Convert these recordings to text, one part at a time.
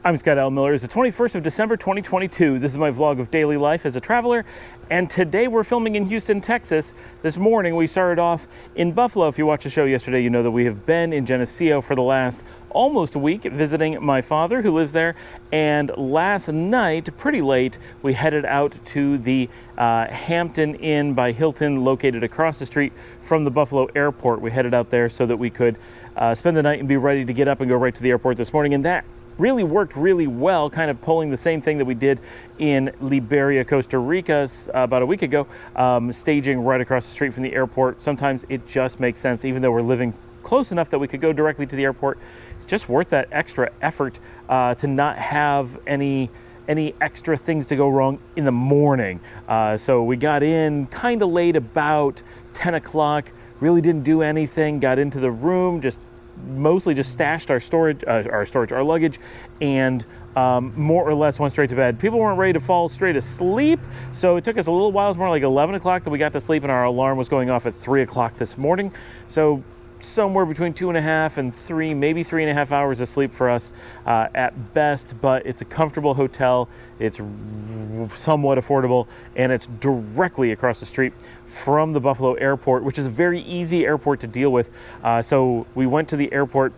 I'm Scott L. Miller. It's the 21st of December, 2022. This is my vlog of daily life as a traveler, and today we're filming in Houston, Texas. This morning we started off in Buffalo. If you watched the show yesterday, you know that we have been in Geneseo for the last almost a week visiting my father who lives there, and last night, pretty late, we headed out to the Hampton Inn by Hilton, located across the street from the Buffalo airport. We headed out there so that we could spend the night and be ready to get up and go right to the airport this morning, and that really worked really well, kind of pulling the same thing that we did in Liberia, Costa Rica about a week ago, staging right across the street from the airport. Sometimes it just makes sense, even though we're living close enough that we could go directly to the airport. It's just worth that extra effort to not have any extra things to go wrong in the morning. So we got in kind of late, about 10 o'clock, really didn't do anything, got into the room, mostly just stashed our luggage, and more or less went straight to bed. People weren't ready to fall straight asleep, so it took us a little while. It was more like 11 o'clock that we got to sleep, and our alarm was going off at 3 o'clock this morning. So somewhere between 2.5 and 3, maybe 3.5 hours of sleep for us at best, but it's a comfortable hotel. It's somewhat affordable, and it's directly across the street from the Buffalo airport, which is a very easy airport to deal with. So we went to the airport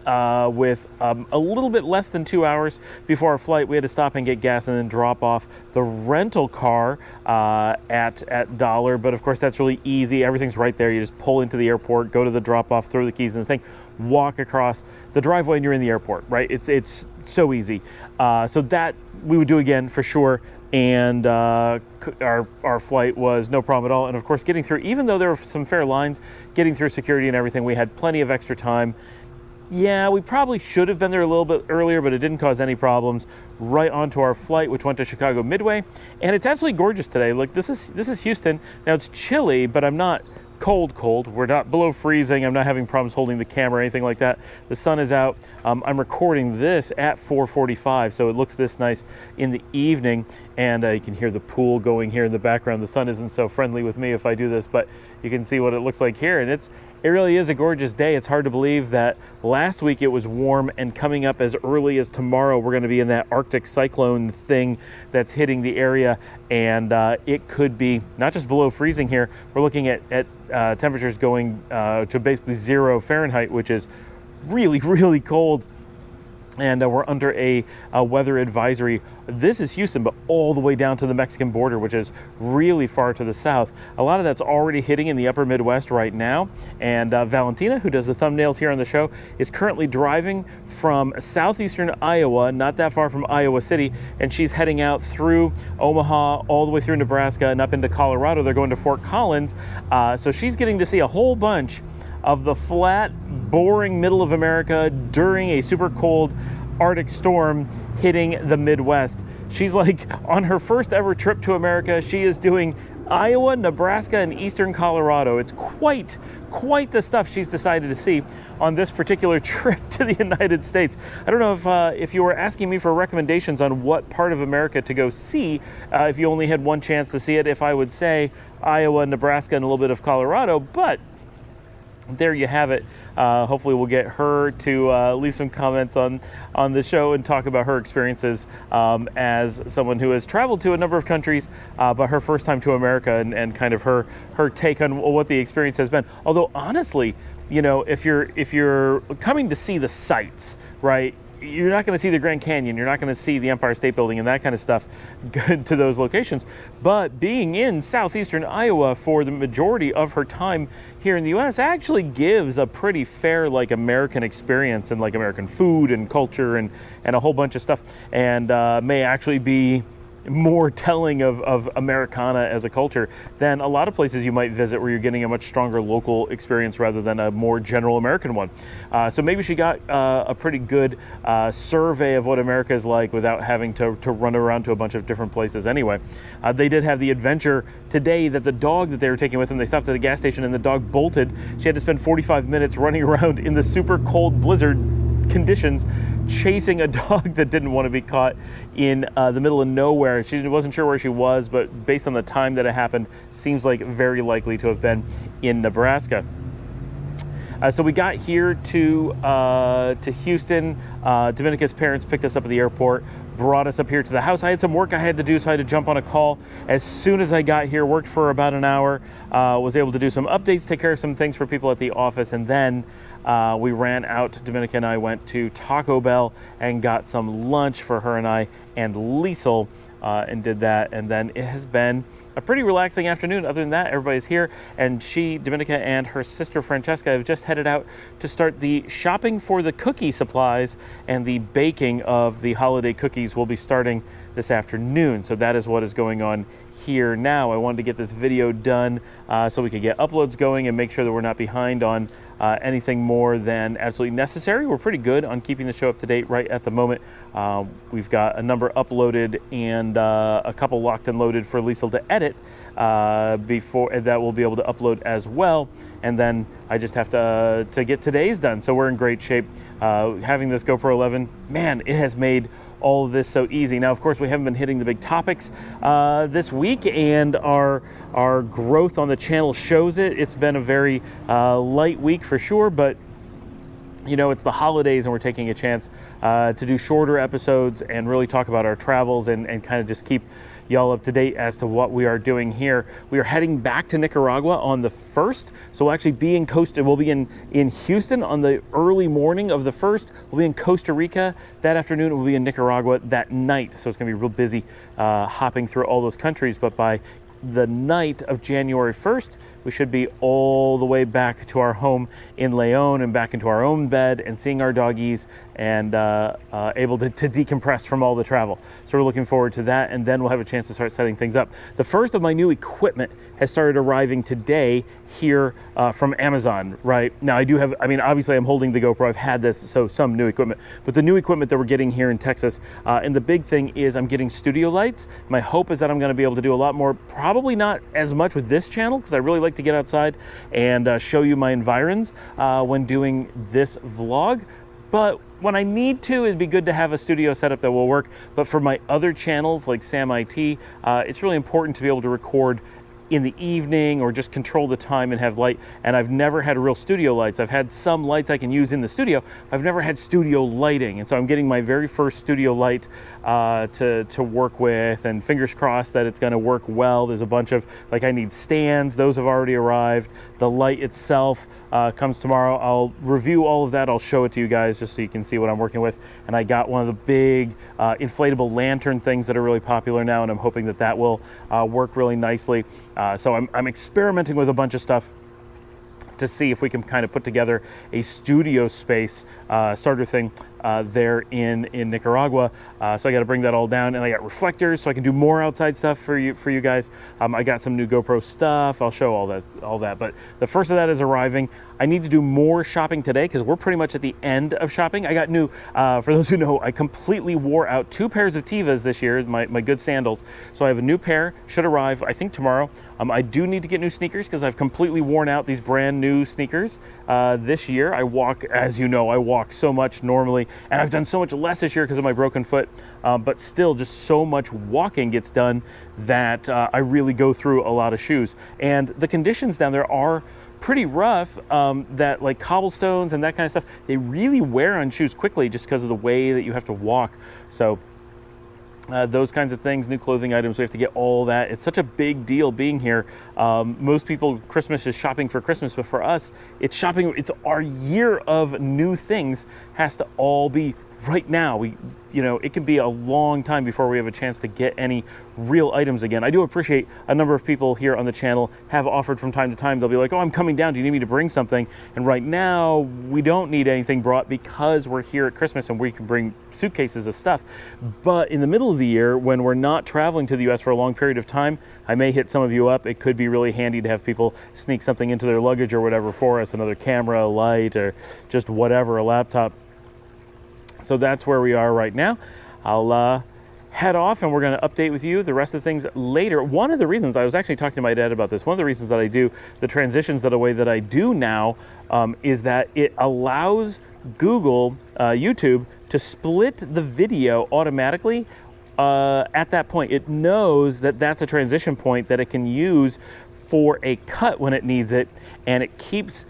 with a little bit less than 2 hours before our flight. We had to stop and get gas and then drop off the rental car at Dollar. But of course, that's really easy. Everything's right there. You just pull into the airport, go to the drop off, throw the keys in the thing, walk across the driveway, and you're in the airport, right? It's so easy. So that we would do again for sure. And our flight was no problem at all. And of course, getting through, even though there were some fair lines, getting through security and everything, we had plenty of extra time. Yeah, we probably should have been there a little bit earlier, but it didn't cause any problems. Right onto our flight, which went to Chicago Midway, and it's absolutely gorgeous today. Look, this is Houston. Now it's chilly, but I'm not cold. We're not below freezing. I'm not having problems holding the camera or anything like that. The sun is out. I'm recording this at 4:45, so it looks this nice in the evening, and you can hear the pool going here in the background. The sun isn't so friendly with me if I do this, but you can see what it looks like here, and it really is a gorgeous day. It's hard to believe that last week it was warm, and coming up as early as tomorrow, we're going to be in that Arctic cyclone thing that's hitting the area, and it could be not just below freezing here. We're looking at temperatures going to basically 0 Fahrenheit, which is really, really cold. And we're under a weather advisory. This is Houston, but all the way down to the Mexican border, which is really far to the south. A lot of that's already hitting in the upper Midwest right now. And Valentina, who does the thumbnails here on the show, is currently driving from southeastern Iowa, not that far from Iowa City, and she's heading out through Omaha, all the way through Nebraska and up into Colorado. They're going to Fort Collins. So she's getting to see a whole bunch of the flat, boring middle of America during a super cold Arctic storm hitting the Midwest. She's like on her first ever trip to America. She is doing Iowa, Nebraska, and eastern Colorado. It's quite the stuff she's decided to see on this particular trip to the United States. I don't know if you were asking me for recommendations on what part of America to go see, if you only had one chance to see it, if I would say Iowa, Nebraska, and a little bit of Colorado, but there you have it. Hopefully we'll get her to leave some comments on the show and talk about her experiences as someone who has traveled to a number of countries, but her first time to America, and kind of her take on what the experience has been. Although honestly, you know, if you're coming to see the sights, right, you're not going to see the Grand Canyon, you're not going to see the Empire State Building and that kind of stuff good to those locations. But being in southeastern Iowa for the majority of her time here in the U.S. actually gives a pretty fair, like, American experience, and like American food and culture and a whole bunch of stuff, and may actually be more telling of Americana as a culture than a lot of places you might visit, where you're getting a much stronger local experience rather than a more general American one. So maybe she got a pretty good survey of what America is like without having to run around to a bunch of different places anyway. They did have the adventure today that the dog that they were taking with them, they stopped at a gas station and the dog bolted. She had to spend 45 minutes running around in the super cold blizzard conditions chasing a dog that didn't want to be caught in the middle of nowhere. She wasn't sure where she was, but based on the time that it happened, seems like very likely to have been in Nebraska. So we got here to Houston Dominica's parents picked us up at the airport, brought us up here to the house. I had some work I had to do, so I had to jump on a call. As soon as I got here, worked for about an hour, was able to do some updates, take care of some things for people at the office, and then we ran out. Dominica and I went to Taco Bell and got some lunch for her and I and Liesel, and did that. And then it has been a pretty relaxing afternoon. Other than that, everybody's here, and Dominica and her sister Francesca have just headed out to start the shopping for the cookie supplies, and the baking of the holiday cookies will be starting this afternoon. So that is what is going on here now. I wanted to get this video done so we could get uploads going and make sure that we're not behind on anything more than absolutely necessary. We're pretty good on keeping the show up to date right at the moment. We've got a number uploaded and a couple locked and loaded for Liesel to edit before that we'll be able to upload as well. And then I just have to get today's done. So we're in great shape. Having this GoPro 11, man, it has made all of this so easy. Now, of course, we haven't been hitting the big topics this week, and our growth on the channel shows it. It's been a very light week for sure, but you know, it's the holidays and we're taking a chance to do shorter episodes and really talk about our travels and kind of just keep y'all up to date as to what we are doing here. We are heading back to Nicaragua on the 1st. So we'll actually be we'll be in Houston on the early morning of the 1st. We'll be in Costa Rica that afternoon. We'll be in Nicaragua that night. So it's gonna be real busy hopping through all those countries. But by the night of January 1st, we should be all the way back to our home in Leon and back into our own bed and seeing our doggies and able to decompress from all the travel. So we're looking forward to that, and then we'll have a chance to start setting things up. The first of my new equipment has started arriving today here from Amazon. Right now, obviously I'm holding the GoPro. I've had this, so some new equipment, but the new equipment that we're getting here in Texas, and the big thing is I'm getting studio lights. My hope is that I'm going to be able to do a lot more, probably not as much with this channel, because I really like to get outside and show you my environs when doing this vlog. But when I need to, it'd be good to have a studio setup that will work. But for my other channels like Sam IT, it's really important to be able to record in the evening or just control the time and have light. And I've never had real studio lights. I've had some lights I can use in the studio. I've never had studio lighting. And so I'm getting my very first studio light to work with, and fingers crossed that it's gonna work well. There's a bunch of, I need stands. Those have already arrived. The light itself comes tomorrow. I'll review all of that. I'll show it to you guys just so you can see what I'm working with. And I got one of the big inflatable lantern things that are really popular now, and I'm hoping that that will work really nicely. So I'm experimenting with a bunch of stuff to see if we can kind of put together a studio space starter thing there in Nicaragua. So I got to bring that all down, and I got reflectors so I can do more outside stuff for you guys. I got some new GoPro stuff. I'll show all that. But the first of that is arriving. I need to do more shopping today because we're pretty much at the end of shopping. I got new, for those who know, I completely wore out 2 pairs of Tevas this year, my good sandals. So I have a new pair, should arrive, I think, tomorrow. I do need to get new sneakers because I've completely worn out these brand new sneakers this year. I walk, as you know, I walk so much normally, and I've done so much less this year because of my broken foot, but still just so much walking gets done that I really go through a lot of shoes. And the conditions down there are pretty rough, that like cobblestones and that kind of stuff, they really wear on shoes quickly just because of the way that you have to walk. So those kinds of things, new clothing items, we have to get all that. It's such a big deal being here. Most people, Christmas is shopping for Christmas, but for us, it's shopping, it's our year of new things has to all be right now. It can be a long time before we have a chance to get any real items again. I do appreciate a number of people here on the channel have offered from time to time. They'll be like, oh, I'm coming down. Do you need me to bring something? And right now, we don't need anything brought because we're here at Christmas and we can bring suitcases of stuff. But in the middle of the year, when we're not traveling to the US for a long period of time, I may hit some of you up. It could be really handy to have people sneak something into their luggage or whatever for us, another camera, a light, or just whatever, a laptop. So that's where we are right now. I'll head off and we're going to update with you the rest of the things later. One of the reasons, I was actually talking to my dad about this, one of the reasons that I do the transitions the way that I do now is that it allows Google, YouTube, to split the video automatically at that point. It knows that that's a transition point that it can use for a cut when it needs it, and it keeps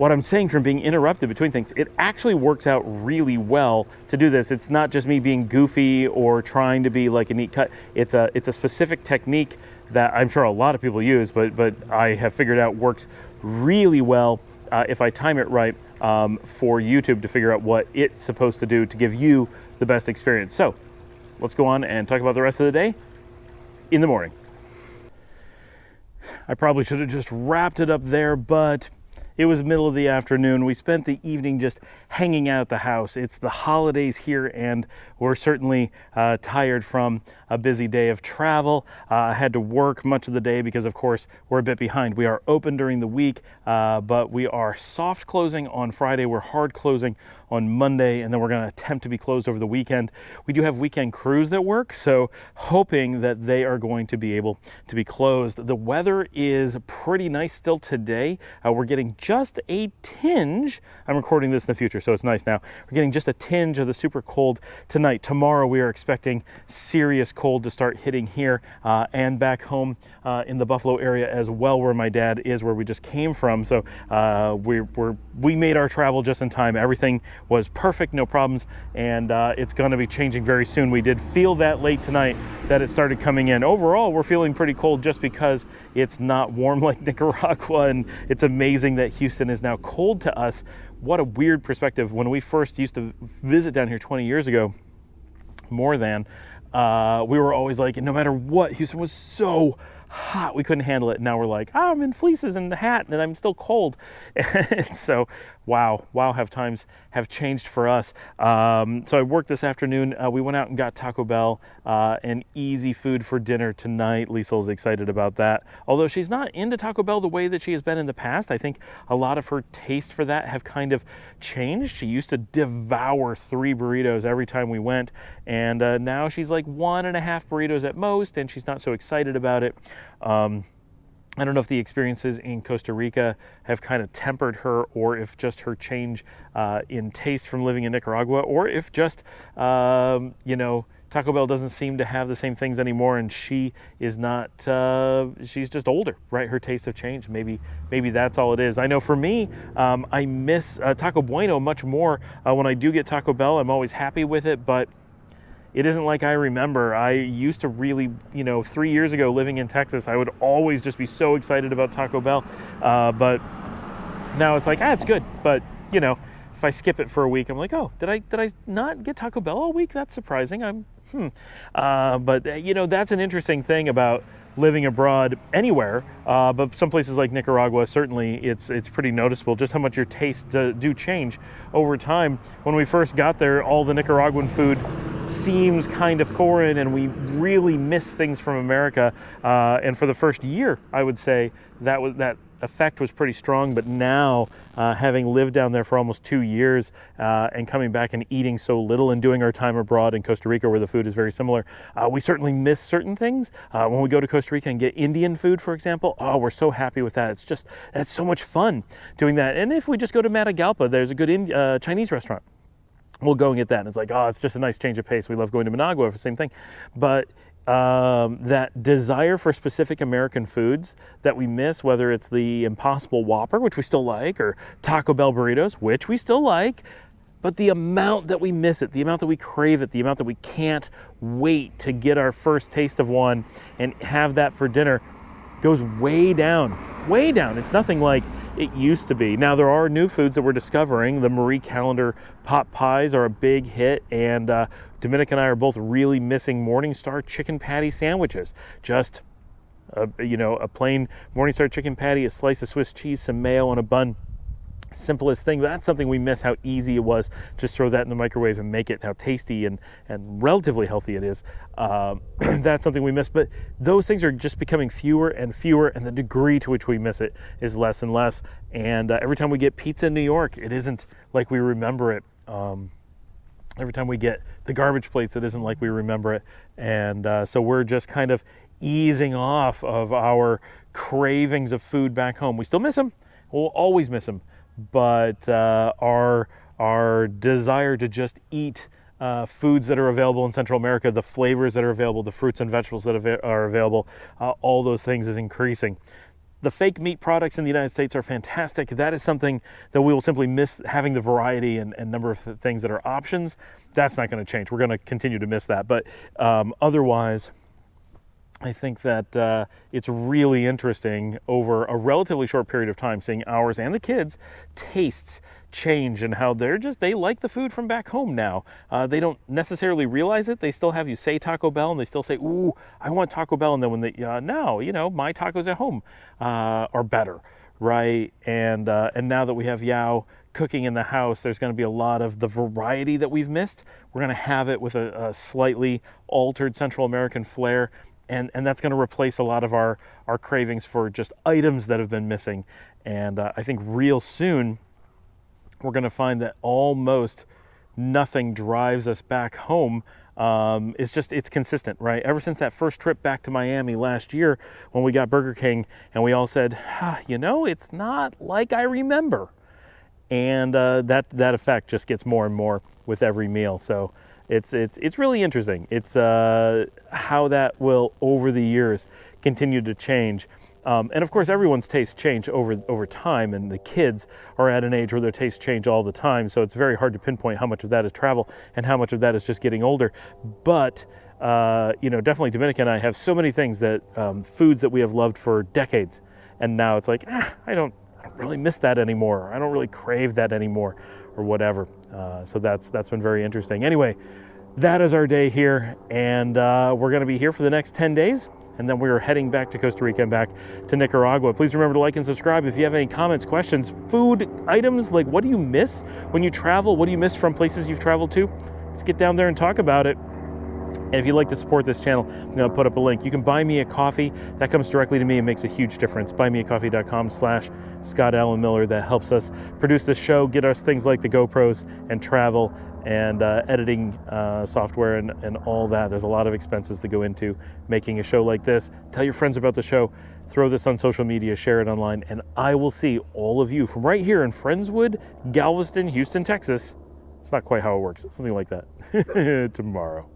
what I'm saying from being interrupted between things, it actually works out really well to do this. It's not just me being goofy or trying to be like a neat cut. It's a specific technique that I'm sure a lot of people use, but I have figured out works really well if I time it right for YouTube to figure out what it's supposed to do to give you the best experience. So let's go on and talk about the rest of the day in the morning. I probably should have just wrapped it up there, but it was the middle of the afternoon. We spent the evening just hanging out at the house. It's the holidays here, and we're certainly tired from a busy day of travel. I had to work much of the day because, of course, we're a bit behind. We are open during the week, but we are soft closing on Friday. We're hard closing on Monday, and then we're going to attempt to be closed over the weekend. We do have weekend crews that work, so hoping that they are going to be able to be closed. The weather is pretty nice still today. We're getting just a tinge. I'm recording this in the future, so it's nice now. We're getting just a tinge of the super cold tonight. Tomorrow we are expecting serious cold to start hitting here and back home in the Buffalo area as well, where my dad is, where we just came from. So we made our travel just in time. Everything was perfect, no problems, and it's going to be changing very soon. We did feel that late tonight that it started coming in. Overall, we're feeling pretty cold just because it's not warm like Nicaragua, and it's amazing that Houston is now cold to us. What a weird perspective. When we first used to visit down here 20 years ago, more than, we were always like, no matter what, Houston was so hot, we couldn't handle it. Now we're like, I'm in fleeces and a hat and I'm still cold. And so wow, how times have changed for us. So I worked this afternoon. We went out and got Taco Bell and easy food for dinner tonight. Liesel's excited about that. Although she's not into Taco Bell the way that she has been in the past. I think a lot of her taste for that have kind of changed. She used to devour 3 burritos every time we went, and now she's like 1.5 burritos at most, and she's not so excited about it. I don't know if the experiences in Costa Rica have kind of tempered her, or if just her change in taste from living in Nicaragua, or if just, Taco Bell doesn't seem to have the same things anymore, and she is not, she's just older, right? Her tastes have changed. Maybe that's all it is. I know for me, I miss Taco Bueno much more. When I do get Taco Bell, I'm always happy with it, but it isn't like I remember. I used to really, 3 years ago living in Texas, I would always just be so excited about Taco Bell. But now it's like, it's good. But, if I skip it for a week, I'm like, oh, did I not get Taco Bell all week? That's surprising. But, that's an interesting thing about living abroad anywhere. But some places like Nicaragua, certainly it's pretty noticeable just how much your tastes do change over time. When we first got there, all the Nicaraguan food seems kind of foreign, and we really miss things from America. And for the first year, I would say that effect was pretty strong. But now, having lived down there for almost 2 years and coming back and eating so little and doing our time abroad in Costa Rica, where the food is very similar, we certainly miss certain things. When we go to Costa Rica and get Indian food, for example, we're so happy with that. That's so much fun doing that. And if we just go to Matagalpa, there's a good Chinese restaurant. We'll go and get that. And it's like, it's just a nice change of pace. We love going to Managua for the same thing. But that desire for specific American foods that we miss, whether it's the Impossible Whopper, which we still like, or Taco Bell burritos, which we still like, but the amount that we miss it, the amount that we crave it, the amount that we can't wait to get our first taste of one and have that for dinner goes way down, way down. It's nothing like it used to be. Now, there are new foods that we're discovering. The Marie Callender pot pies are a big hit, and Dominica and I are both really missing Morningstar chicken patty sandwiches. Just, a plain Morningstar chicken patty, a slice of Swiss cheese, some mayo on a bun. Simplest thing, but that's something we miss, how easy it was. Just throw that in the microwave and make it, how tasty and relatively healthy it is. That's something we miss, but those things are just becoming fewer and fewer, and the degree to which we miss it is less and less. And every time we get pizza in New York, it isn't like we remember it. Every time we get the garbage plates, it isn't like we remember it. And so we're just kind of easing off of our cravings of food back home. We still miss them. We'll always miss them. But our desire to just eat foods that are available in Central America, the flavors that are available, the fruits and vegetables that are available, all those things is increasing. The fake meat products in the United States are fantastic. That is something that we will simply miss, having the variety and number of things that are options. That's not going to change. We're going to continue to miss that. But otherwise, I think that it's really interesting over a relatively short period of time, seeing ours and the kids' tastes change and how they like the food from back home now. They don't necessarily realize it. They still have you say Taco Bell and they still say, ooh, I want Taco Bell. And then when they, no, my tacos at home are better, right? And now that we have Yao cooking in the house, there's going to be a lot of the variety that we've missed. We're going to have it with a slightly altered Central American flair. And that's going to replace a lot of our cravings for just items that have been missing. And I think real soon, we're going to find that almost nothing drives us back home. It's consistent, right? Ever since that first trip back to Miami last year when we got Burger King and we all said, it's not like I remember. And that effect just gets more and more with every meal. So it's really interesting. It's how that will, over the years, continue to change. And of course, everyone's tastes change over time, and the kids are at an age where their tastes change all the time. So it's very hard to pinpoint how much of that is travel and how much of that is just getting older. But definitely Dominica and I have so many things that foods that we have loved for decades, and now it's like, I don't really miss that anymore. I don't really crave that anymore, or whatever. So that's been very interesting. Anyway, that is our day here, and we're going to be here for the next 10 days. And then we're heading back to Costa Rica and back to Nicaragua. Please remember to like and subscribe if you have any comments, questions, food items, like what do you miss when you travel? What do you miss from places you've traveled to? Let's get down there and talk about it. And if you'd like to support this channel, I'm going to put up a link. You can buy me a coffee. That comes directly to me and makes a huge difference. Buymeacoffee.com/Scott Allen Miller. That helps us produce the show, get us things like the GoPros and travel and editing software and all that. There's a lot of expenses that go into making a show like this. Tell your friends about the show. Throw this on social media, share it online, and I will see all of you from right here in Friendswood, Galveston, Houston, Texas. It's not quite how it works. Something like that. Tomorrow.